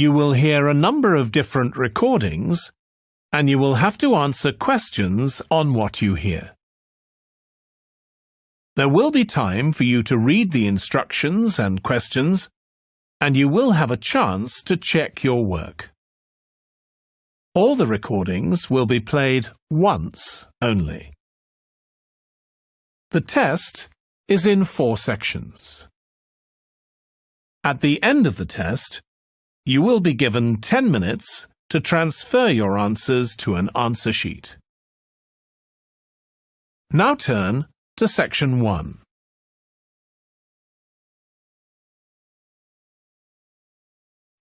You will hear a number of different recordings, and you will have to answer questions on what you hear. There will be time for you to read the instructions and questions, and you will have a chance to check your work. All the recordings will be played once only. The test is in 4 sections. At the end of the test, you will be given 10 minutes to transfer your answers to an answer sheet. Now turn to Section 1.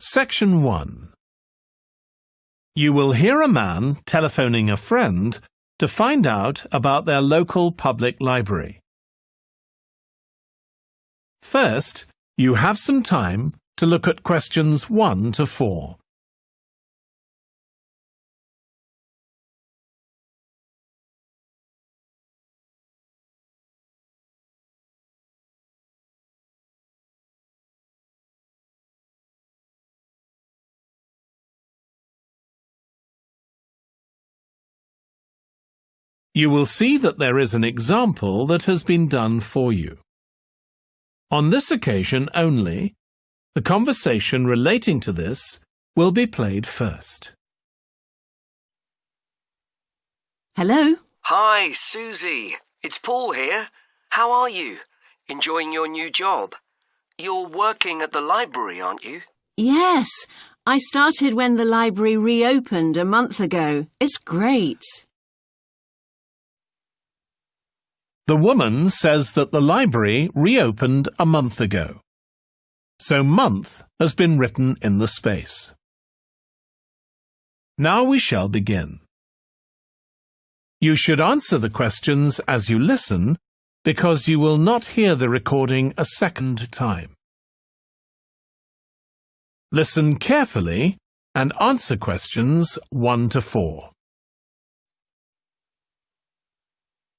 Section 1. You will hear a man telephoning a friend to find out about their local public library. First, you have some time to look at questions 1 to 4. You will see that there is an example that has been done for you. On this occasion only, the conversation relating to this will be played first. Hello? Hi, Susie. It's Paul here. How are you? Enjoying your new job? You're working at the library, aren't you? Yes, I started when the library reopened a month ago. It's great. The woman says that the library reopened a month ago. So month has been written in the space. Now we shall begin. You should answer the questions as you listen, because you will not hear the recording a second time. Listen carefully and answer questions 1 to 4.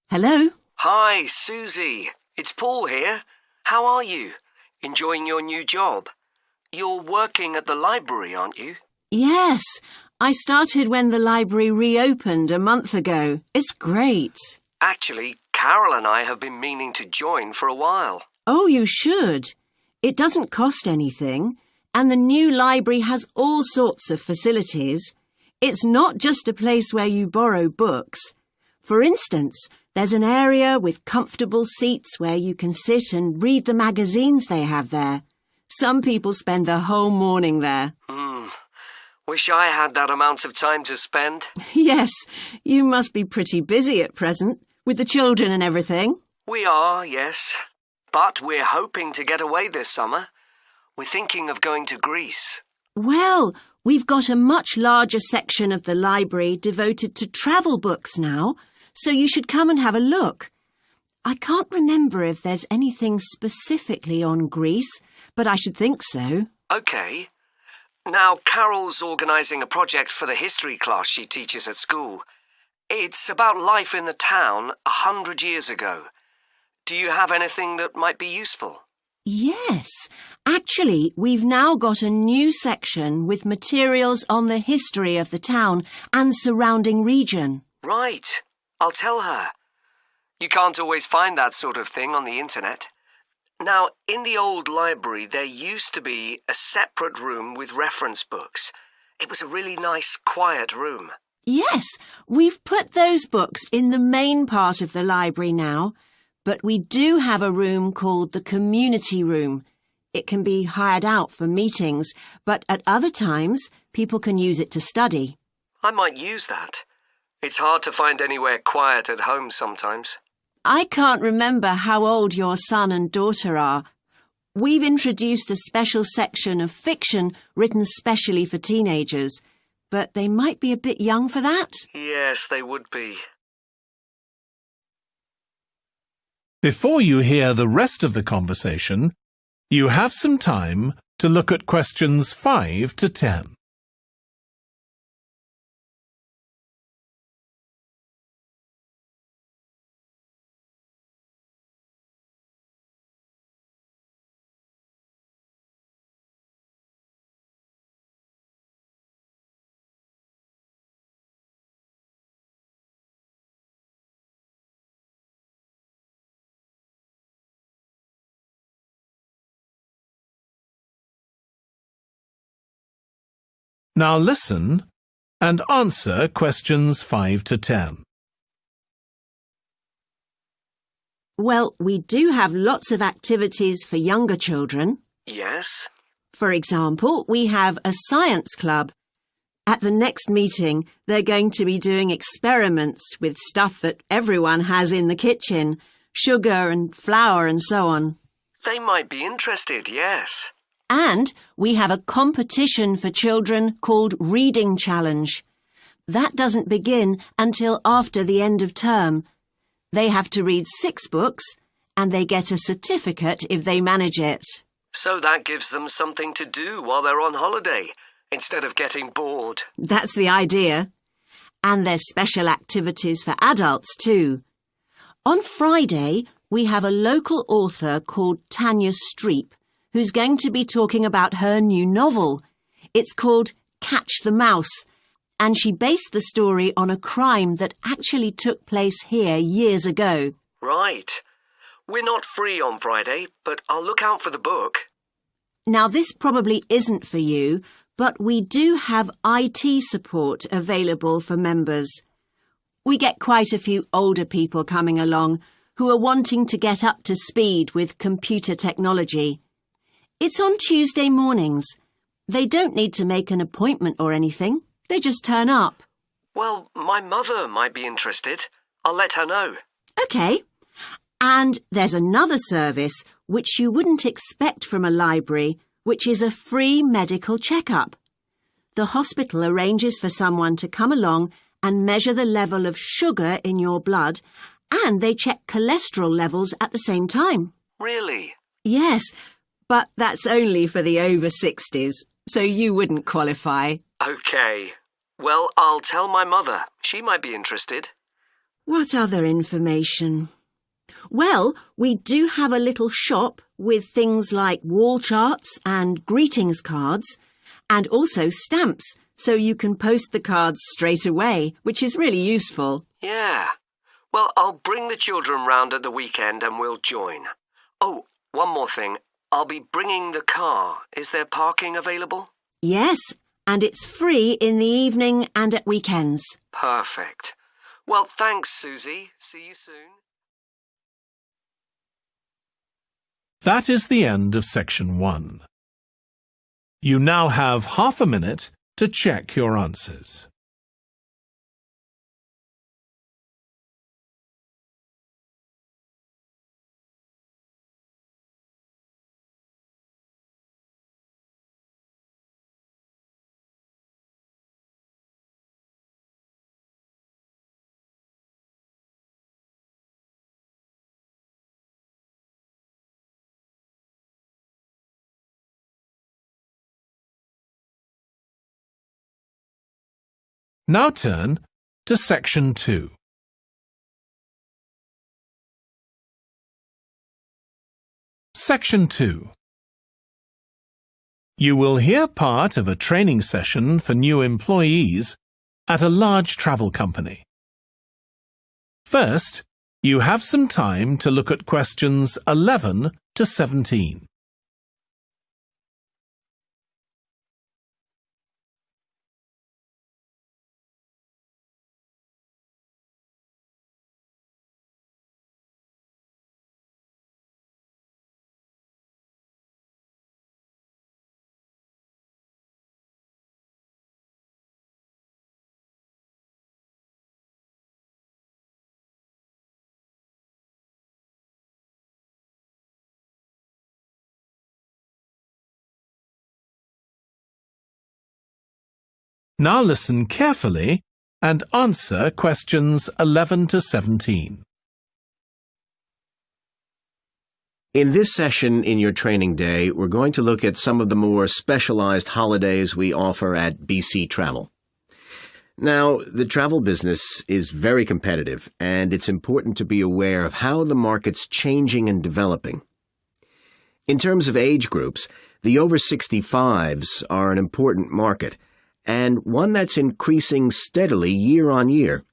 Hello? Hi, Susie. It's Paul here. How are you? Enjoying your new job? You're working at the library, aren't you? Yes, I started when the library reopened a month ago. It's great. Actually, Carol and I have been meaning to join for a while. Oh, you should. It doesn't cost anything, and the new library has all sorts of facilities. It's not just a place where you borrow books. For instance, there's an area with comfortable seats where you can sit and read the magazines they have there. Some people spend the whole morning there. Wish I had that amount of time to spend. Yes, you must be pretty busy at present, with the children and everything. We are, yes. But we're hoping to get away this summer. We're thinking of going to Greece. Well, we've got a much larger section of the library devoted to travel books now, so you should come and have a look. I can't remember if there's anything specifically on Greece, but I should think so. OK. Now, Carol's organising a project for the history class she teaches at school. It's about life in the town 100 years ago. Do you have anything that might be useful? Yes. Actually, we've now got a new section with materials on the history of the town and surrounding region. Right. I'll tell her. You can't always find that sort of thing on the internet. Now, in the old library, there used to be a separate room with reference books. It was a really nice, quiet room. Yes, we've put those books in the main part of the library now, but we do have a room called the community room. It can be hired out for meetings, but at other times, people can use it to study. I might use that. It's hard to find anywhere quiet at home sometimes. I can't remember how old your son and daughter are. We've introduced a special section of fiction written specially for teenagers, but they might be a bit young for that. Yes, they would be. Before you hear the rest of the conversation, you have some time to look at questions 5 to 10. Now listen and answer questions 5 to 10. Well, we do have lots of activities for younger children. Yes? For example, we have a science club. At the next meeting, they're going to be doing experiments with stuff that everyone has in the kitchen, sugar and flour and so on. They might be interested, yes. And we have a competition for children called Reading Challenge. That doesn't begin until after the end of term. They have to read 6 books, and they get a certificate if they manage it. So that gives them something to do while they're on holiday, instead of getting bored. That's the idea. And there's special activities for adults too. On Friday, we have a local author called Tanya Streep, who's going to be talking about her new novel. It's called Catch the Mouse, and she based the story on a crime that actually took place here years ago. Right. We're not free on Friday, but I'll look out for the book. Now, this probably isn't for you, but we do have IT support available for members. We get quite a few older people coming along who are wanting to get up to speed with computer technology. It's on Tuesday mornings. They don't need to make an appointment or anything. They just turn up. Well, my mother might be interested. I'll let her know. OK. And there's another service which you wouldn't expect from a library, which is a free medical checkup. The hospital arranges for someone to come along and measure the level of sugar in your blood, and they check cholesterol levels at the same time. Really? Yes, but that's only for the over 60s, so you wouldn't qualify. OK. Well, I'll tell my mother. She might be interested. What other information? Well, we do have a little shop with things like wall charts and greetings cards, and also stamps, so you can post the cards straight away, which is really useful. Yeah. Well, I'll bring the children round at the weekend and we'll join. Oh, one more thing. I'll be bringing the car. Is there parking available? Yes, and it's free in the evening and at weekends. Perfect. Well, thanks, Susie. See you soon. That is the end of section 1. You now have half a minute to check your answers. Now turn to section 2. Section 2. You will hear part of a training session for new employees at a large travel company. First, you have some time to look at questions 11 to 17. Now listen carefully and answer questions 11 to 17. In this session in your training day, we're going to look at some of the more specialized holidays we offer at BC Travel. Now, the travel business is very competitive, and it's important to be aware of how the market's changing and developing. In terms of age groups, the over 65s are an important market, and one that's increasing steadily year on year.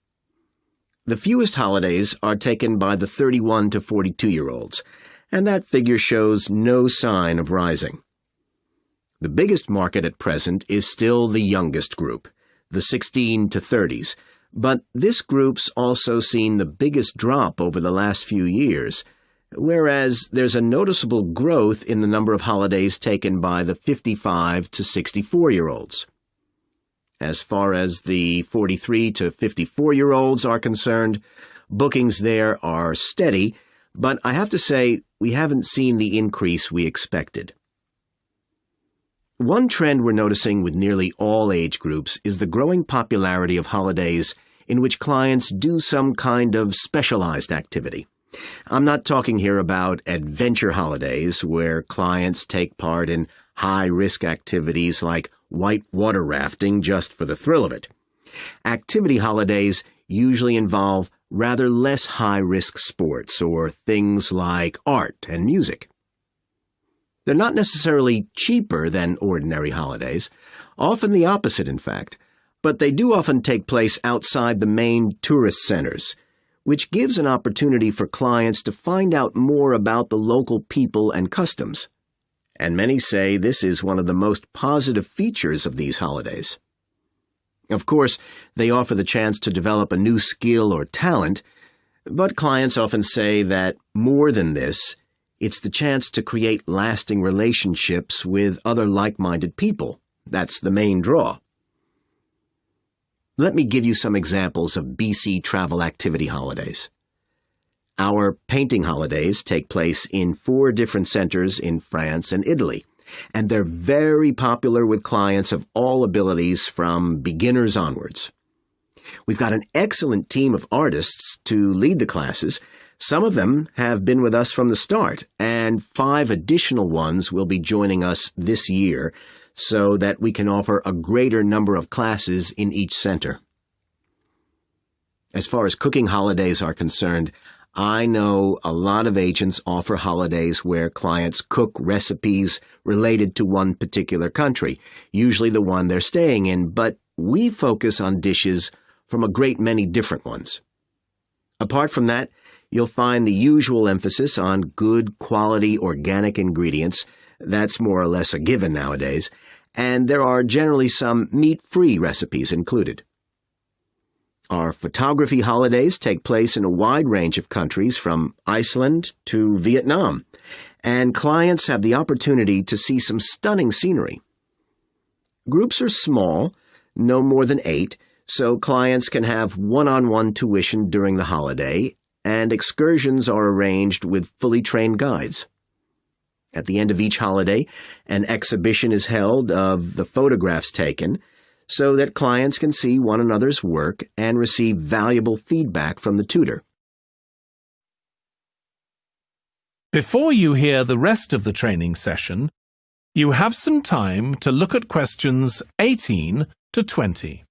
The fewest holidays are taken by the 31 to 42-year-olds, and that figure shows no sign of rising. The biggest market at present is still the youngest group, the 16 to 30s, but this group's also seen the biggest drop over the last few years, whereas there's a noticeable growth in the number of holidays taken by the 55 to 64-year-olds. As far as the 43 to 54-year-olds are concerned, bookings there are steady, but I have to say we haven't seen the increase we expected. One trend we're noticing with nearly all age groups is the growing popularity of holidays in which clients do some kind of specialized activity. I'm not talking here about adventure holidays where clients take part in high-risk activities like whitewater rafting just for the thrill of it. Activity holidays usually involve rather less high-risk sports or things like art and music. They're not necessarily cheaper than ordinary holidays, often the opposite, in fact, but they do often take place outside the main tourist centers, which gives an opportunity for clients to find out more about the local people and customs. And many say this is one of the most positive features of these holidays. Of course, they offer the chance to develop a new skill or talent, but clients often say that more than this, it's the chance to create lasting relationships with other like-minded people. That's the main draw. Let me give you some examples of BC travel activity holidays. Our painting holidays take place in 4 different centers in France and Italy, and they're very popular with clients of all abilities from beginners onwards. We've got an excellent team of artists to lead the classes. Some of them have been with us from the start, and 5 additional ones will be joining us this year so that we can offer a greater number of classes in each center. As far as cooking holidays are concerned, I know a lot of agents offer holidays where clients cook recipes related to one particular country, usually the one they're staying in, but we focus on dishes from a great many different ones. Apart from that, you'll find the usual emphasis on good quality organic ingredients. That's more or less a given nowadays, and there are generally some meat-free recipes included. Our photography holidays take place in a wide range of countries from Iceland to Vietnam, and clients have the opportunity to see some stunning scenery. Groups are small, no more than 8, so clients can have one-on-one tuition during the holiday, and excursions are arranged with fully trained guides. At the end of each holiday, an exhibition is held of the photographs taken so that clients can see one another's work and receive valuable feedback from the tutor. Before you hear the rest of the training session, you have some time to look at questions 18 to 20.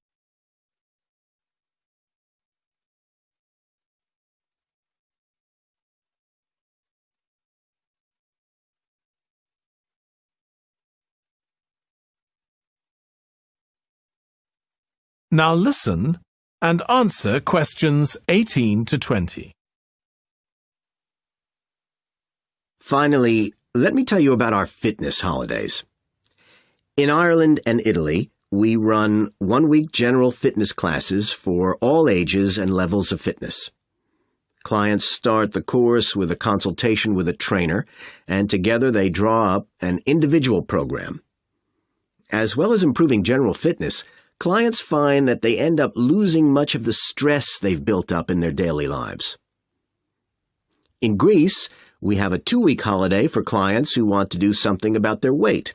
Now listen and answer questions 18 to 20. Finally, let me tell you about our fitness holidays. In Ireland and Italy, we run one-week general fitness classes for all ages and levels of fitness. Clients start the course with a consultation with a trainer, and together they draw up an individual program. As well as improving general fitness, clients find that they end up losing much of the stress they've built up in their daily lives. In Greece, we have a 2-week holiday for clients who want to do something about their weight.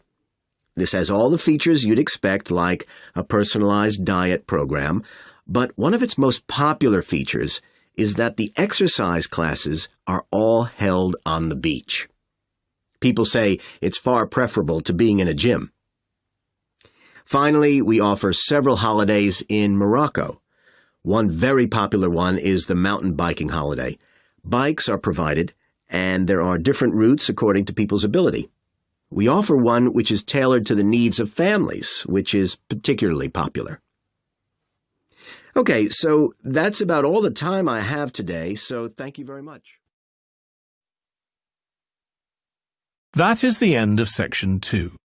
This has all the features you'd expect, like a personalized diet program, but one of its most popular features is that the exercise classes are all held on the beach. People say it's far preferable to being in a gym. Finally, we offer several holidays in Morocco. One very popular one is the mountain biking holiday. Bikes are provided, and there are different routes according to people's ability. We offer one which is tailored to the needs of families, which is particularly popular. Okay, so that's about all the time I have today, so thank you very much. That is the end of section 2.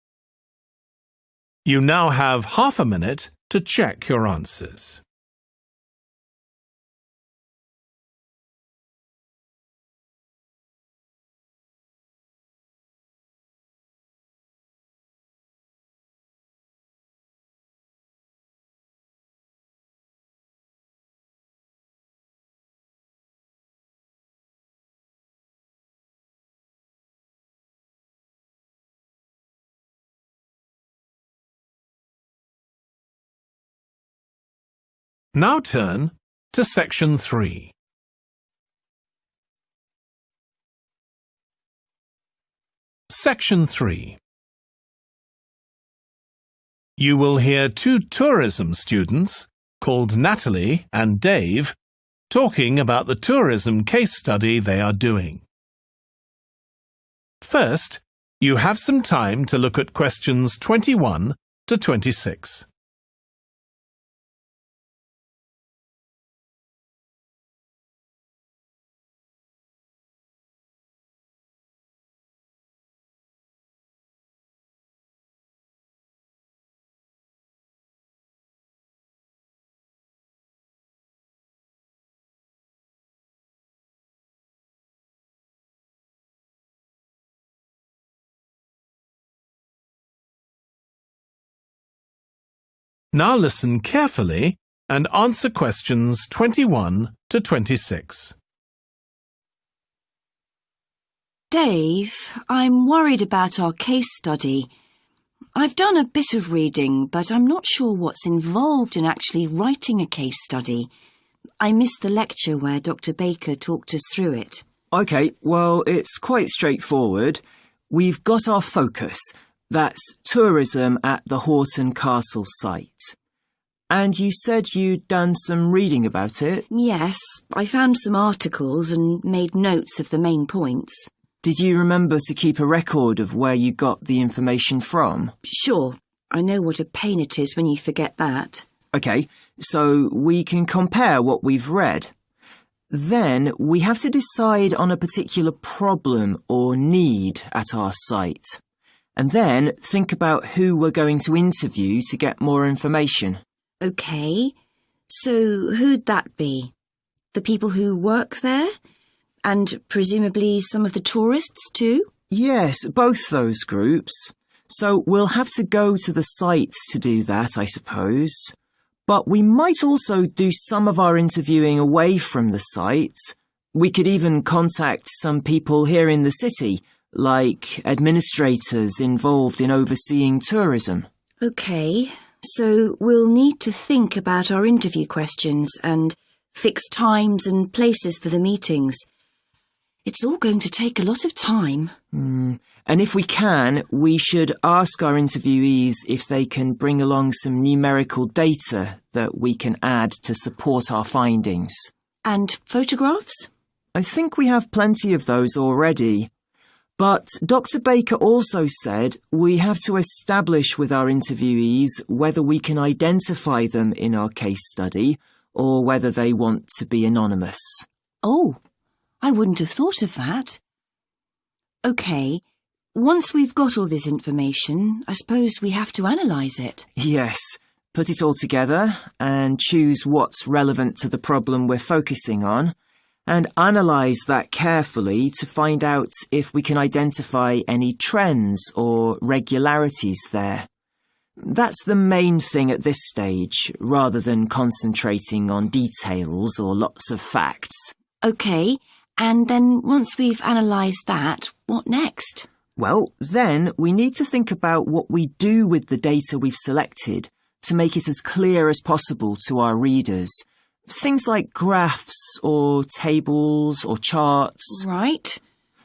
You now have half a minute to check your answers. Now turn to Section 3. Section 3. You will hear two tourism students, called Natalie and Dave, talking about the tourism case study they are doing. First, you have some time to look at questions 21 to 26. Now listen carefully and answer questions 21 to 26. Dave, I'm worried about our case study. I've done a bit of reading, but I'm not sure what's involved in actually writing a case study. I missed the lecture where Dr. Baker talked us through it. OK, well, it's quite straightforward. We've got our focus. That's tourism at the Horton Castle site. And you said you'd done some reading about it? Yes, I found some articles and made notes of the main points. Did you remember to keep a record of where you got the information from? Sure, I know what a pain it is when you forget that. OK, so we can compare what we've read. Then we have to decide on a particular problem or need at our site. And then think about who we're going to interview to get more information. OK, so who'd that be? The people who work there? And presumably some of the tourists too? Yes, both those groups. So we'll have to go to the site to do that, I suppose. But we might also do some of our interviewing away from the site. We could even contact some people here in the city, like administrators involved in overseeing tourism. OK, so we'll need to think about our interview questions and fix times and places for the meetings. It's all going to take a lot of time. And if we can, we should ask our interviewees if they can bring along some numerical data that we can add to support our findings. And photographs? I think we have plenty of those already. But Dr. Baker also said we have to establish with our interviewees whether we can identify them in our case study or whether they want to be anonymous. Oh, I wouldn't have thought of that. OK, once we've got all this information, I suppose we have to analyse it. Yes, put it all together and choose what's relevant to the problem we're focusing on, and analyse that carefully to find out if we can identify any trends or regularities there. That's the main thing at this stage, rather than concentrating on details or lots of facts. OK, and then once we've analysed that, what next? Well, then we need to think about what we do with the data we've selected to make it as clear as possible to our readers. Things like graphs or tables or charts. Right.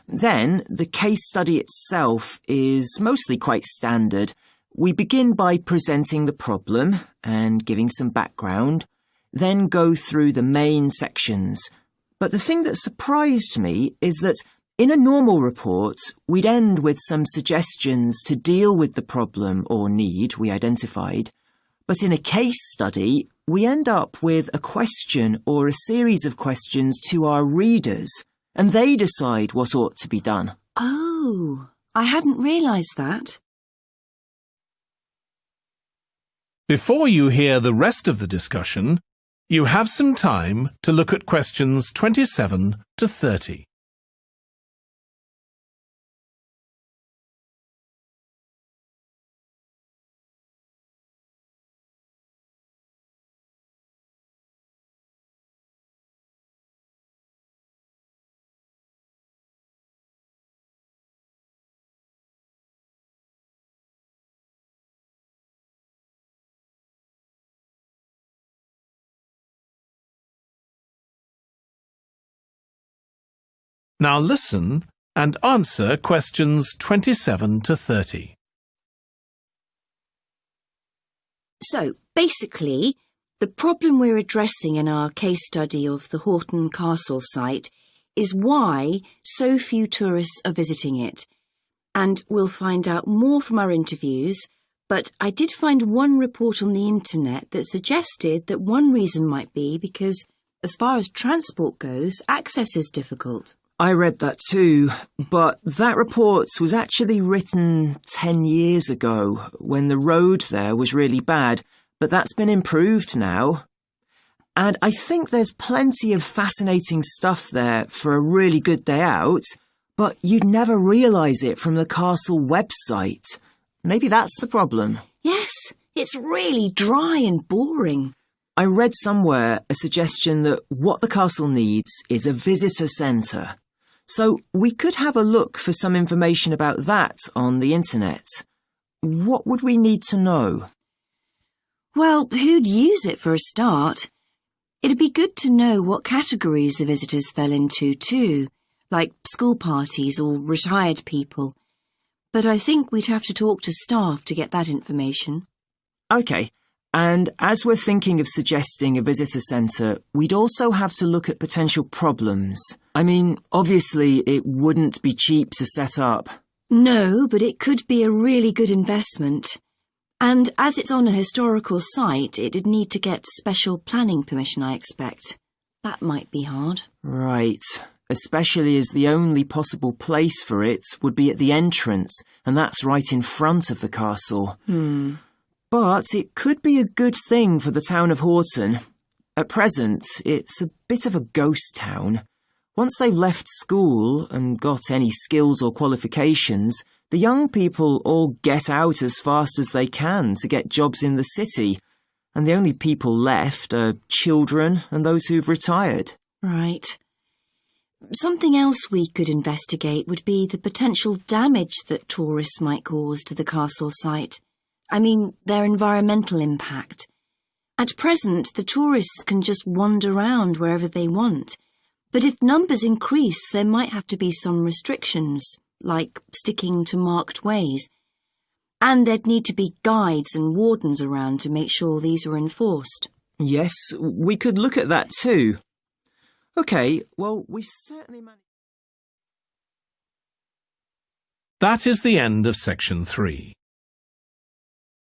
Then the case study itself is mostly quite standard. We begin by presenting the problem and giving some background, then go through the main sections. But the thing that surprised me is that in a normal report, we'd end with some suggestions to deal with the problem or need we identified. But in a case study, we end up with a question or a series of questions to our readers, and they decide what ought to be done. Oh, I hadn't realised that. Before you hear the rest of the discussion, you have some time to look at questions 27 to 30. Now listen and answer questions 27 to 30. So, basically, the problem we're addressing in our case study of the Horton Castle site is why so few tourists are visiting it. And we'll find out more from our interviews, but I did find one report on the internet that suggested that one reason might be because, as far as transport goes, access is difficult. I read that too, but that report was actually written 10 years ago when the road there was really bad, but that's been improved now. And I think there's plenty of fascinating stuff there for a really good day out, but you'd never realise it from the castle website. Maybe that's the problem. Yes, it's really dry and boring. I read somewhere a suggestion that what the castle needs is a visitor centre. So we could have a look for some information about that on the internet. What would we need to know? Well, who'd use it for a start? It'd be good to know what categories the visitors fell into too, like school parties or retired people. But I think we'd have to talk to staff to get that information. OK. And as we're thinking of suggesting a visitor centre, we'd also have to look at potential problems. I mean, obviously it wouldn't be cheap to set up. No, but it could be a really good investment. And as it's on a historical site, it'd need to get special planning permission, I expect. That might be hard. Right. Especially as the only possible place for it would be at the entrance, and that's right in front of the castle. But it could be a good thing for the town of Horton. At present, it's a bit of a ghost town. Once they've left school and got any skills or qualifications, the young people all get out as fast as they can to get jobs in the city, and the only people left are children and those who've retired. Right. Something else we could investigate would be the potential damage that tourists might cause to the castle site. I mean, their environmental impact. At present, the tourists can just wander around wherever they want. But if numbers increase, there might have to be some restrictions, like sticking to marked ways. And there'd need to be guides and wardens around to make sure these are enforced. Yes, we could look at that too. OK, well, we've certainly managed... That is the end of section 3.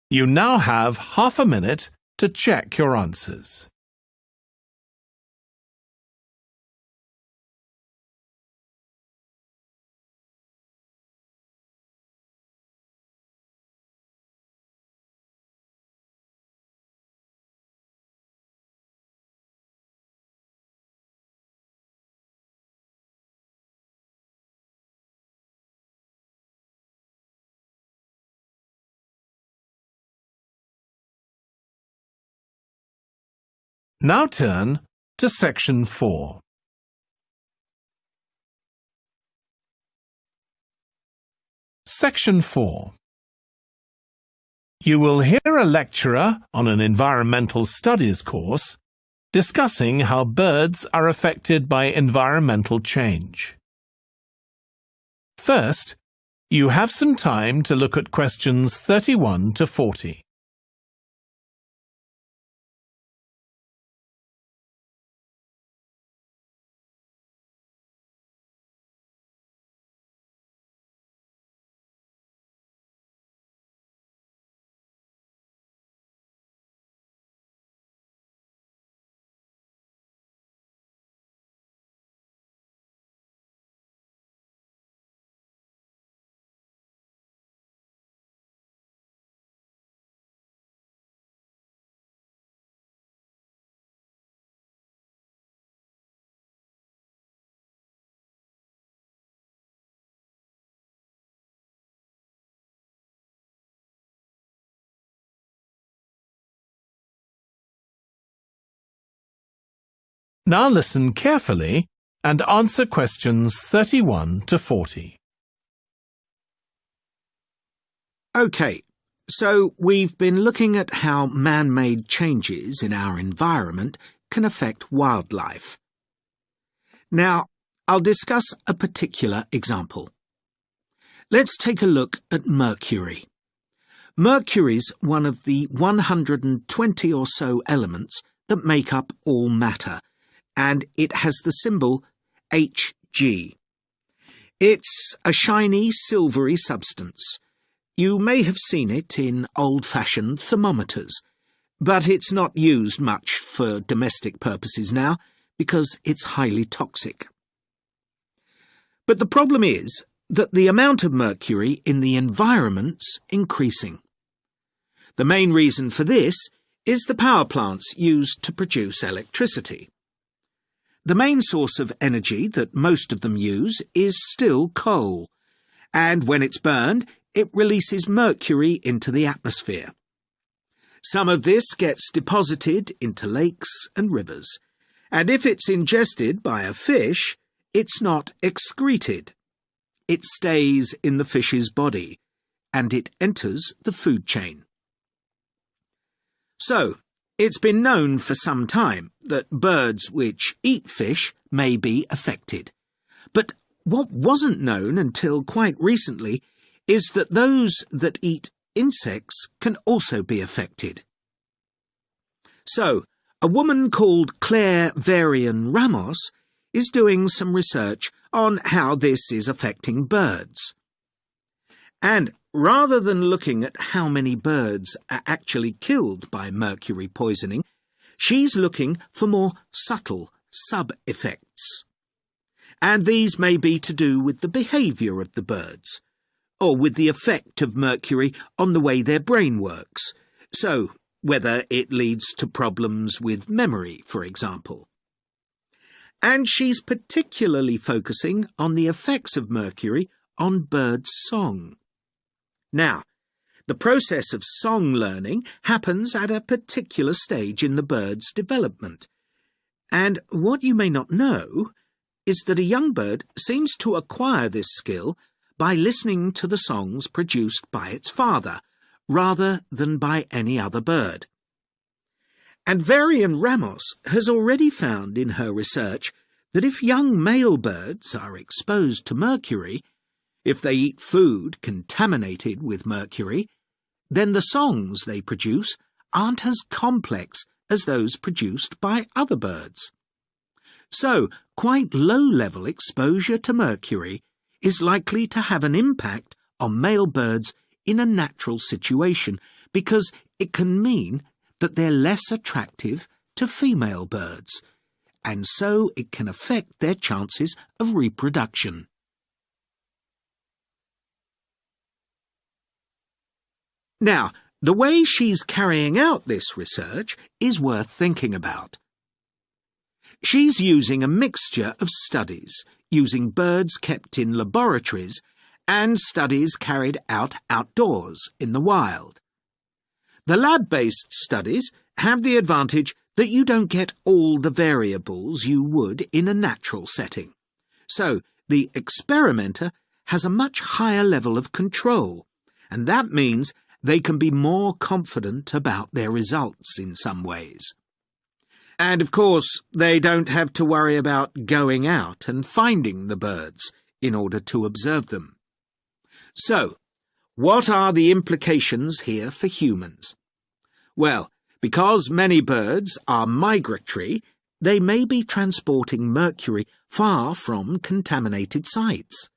You now have half a minute to check your answers. Now turn to section 4. Section 4. You will hear a lecturer on an environmental studies course discussing how birds are affected by environmental change. First, you have some time to look at questions 31 to 40. Now listen carefully and answer questions 31 to 40. OK, so we've been looking at how man-made changes in our environment can affect wildlife. Now, I'll discuss a particular example. Let's take a look at mercury. Mercury's one of the 120 or so elements that make up all matter, and it has the symbol Hg. It's a shiny, silvery substance. You may have seen it in old-fashioned thermometers, but it's not used much for domestic purposes now because it's highly toxic. But the problem is that the amount of mercury in the environment's increasing. The main reason for this is the power plants used to produce electricity. The main source of energy that most of them use is still coal, and when it's burned, it releases mercury into the atmosphere. Some of this gets deposited into lakes and rivers, and if it's ingested by a fish, it's not excreted. It stays in the fish's body, and it enters the food chain. So, it's been known for some time that birds which eat fish may be affected. But what wasn't known until quite recently is that those that eat insects can also be affected. So, a woman called Claire Varian Ramos is doing some research on how this is affecting birds. And rather than looking at how many birds are actually killed by mercury poisoning, she's looking for more subtle sub-effects. And these may be to do with the behaviour of the birds, or with the effect of mercury on the way their brain works, so whether it leads to problems with memory, for example. And she's particularly focusing on the effects of mercury on bird song. Now, the process of song learning happens at a particular stage in the bird's development, and what you may not know is that a young bird seems to acquire this skill by listening to the songs produced by its father, rather than by any other bird. And Varian Ramos has already found in her research that if young male birds are exposed to mercury, if they eat food contaminated with mercury, then the songs they produce aren't as complex as those produced by other birds. So, quite low-level exposure to mercury is likely to have an impact on male birds in a natural situation because it can mean that they're less attractive to female birds, and so it can affect their chances of reproduction. Now, the way she's carrying out this research is worth thinking about. She's using a mixture of studies, using birds kept in laboratories and studies carried out outdoors in the wild. The lab-based studies have the advantage that you don't get all the variables you would in a natural setting. So, the experimenter has a much higher level of control, and that means they can be more confident about their results in some ways. And, of course, they don't have to worry about going out and finding the birds in order to observe them. So, what are the implications here for humans? Well, because many birds are migratory, they may be transporting mercury far from contaminated sites.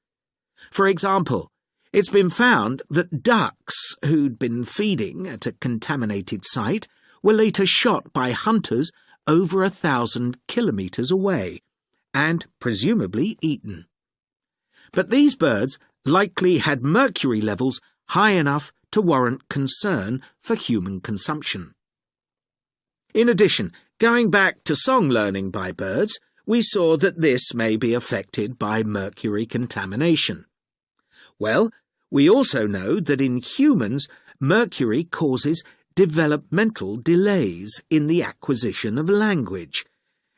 For example, it's been found that ducks who'd been feeding at a contaminated site were later shot by hunters over 1,000 kilometres away, and presumably eaten. But these birds likely had mercury levels high enough to warrant concern for human consumption. In addition, going back to song learning by birds, we saw that this may be affected by mercury contamination. Well, we also know that in humans, mercury causes developmental delays in the acquisition of language,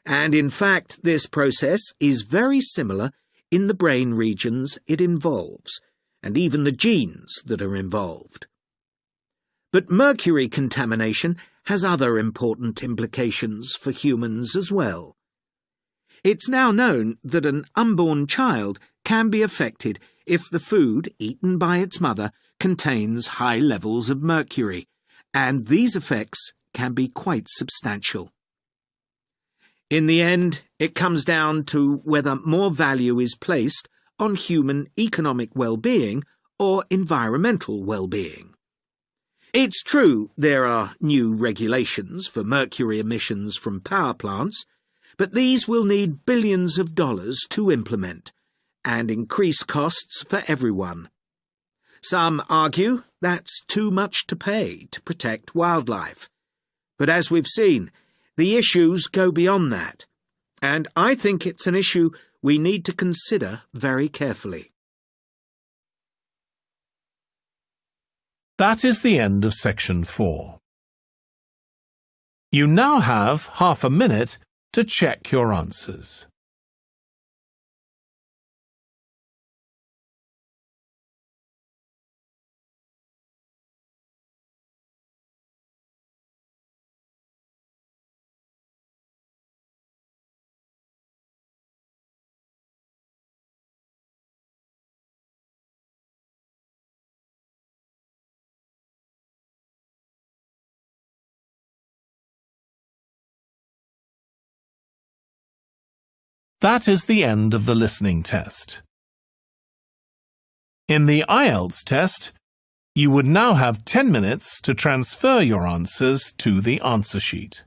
And in fact, this process is very similar in the brain regions it involves, and even the genes that are involved. But mercury contamination has other important implications for humans as well. It's now known that an unborn child can be affected if the food eaten by its mother contains high levels of mercury, and these effects can be quite substantial. In the end, it comes down to whether more value is placed on human economic well-being or environmental well-being. It's true there are new regulations for mercury emissions from power plants, but these will need billions of dollars to implement and increase costs for everyone. Some argue that's too much to pay to protect wildlife. But as we've seen, the issues go beyond that, and I think it's an issue we need to consider very carefully. That is the end of section 4. You now have half a minute to check your answers. That is the end of the listening test. In the IELTS test, you would now have 10 minutes to transfer your answers to the answer sheet.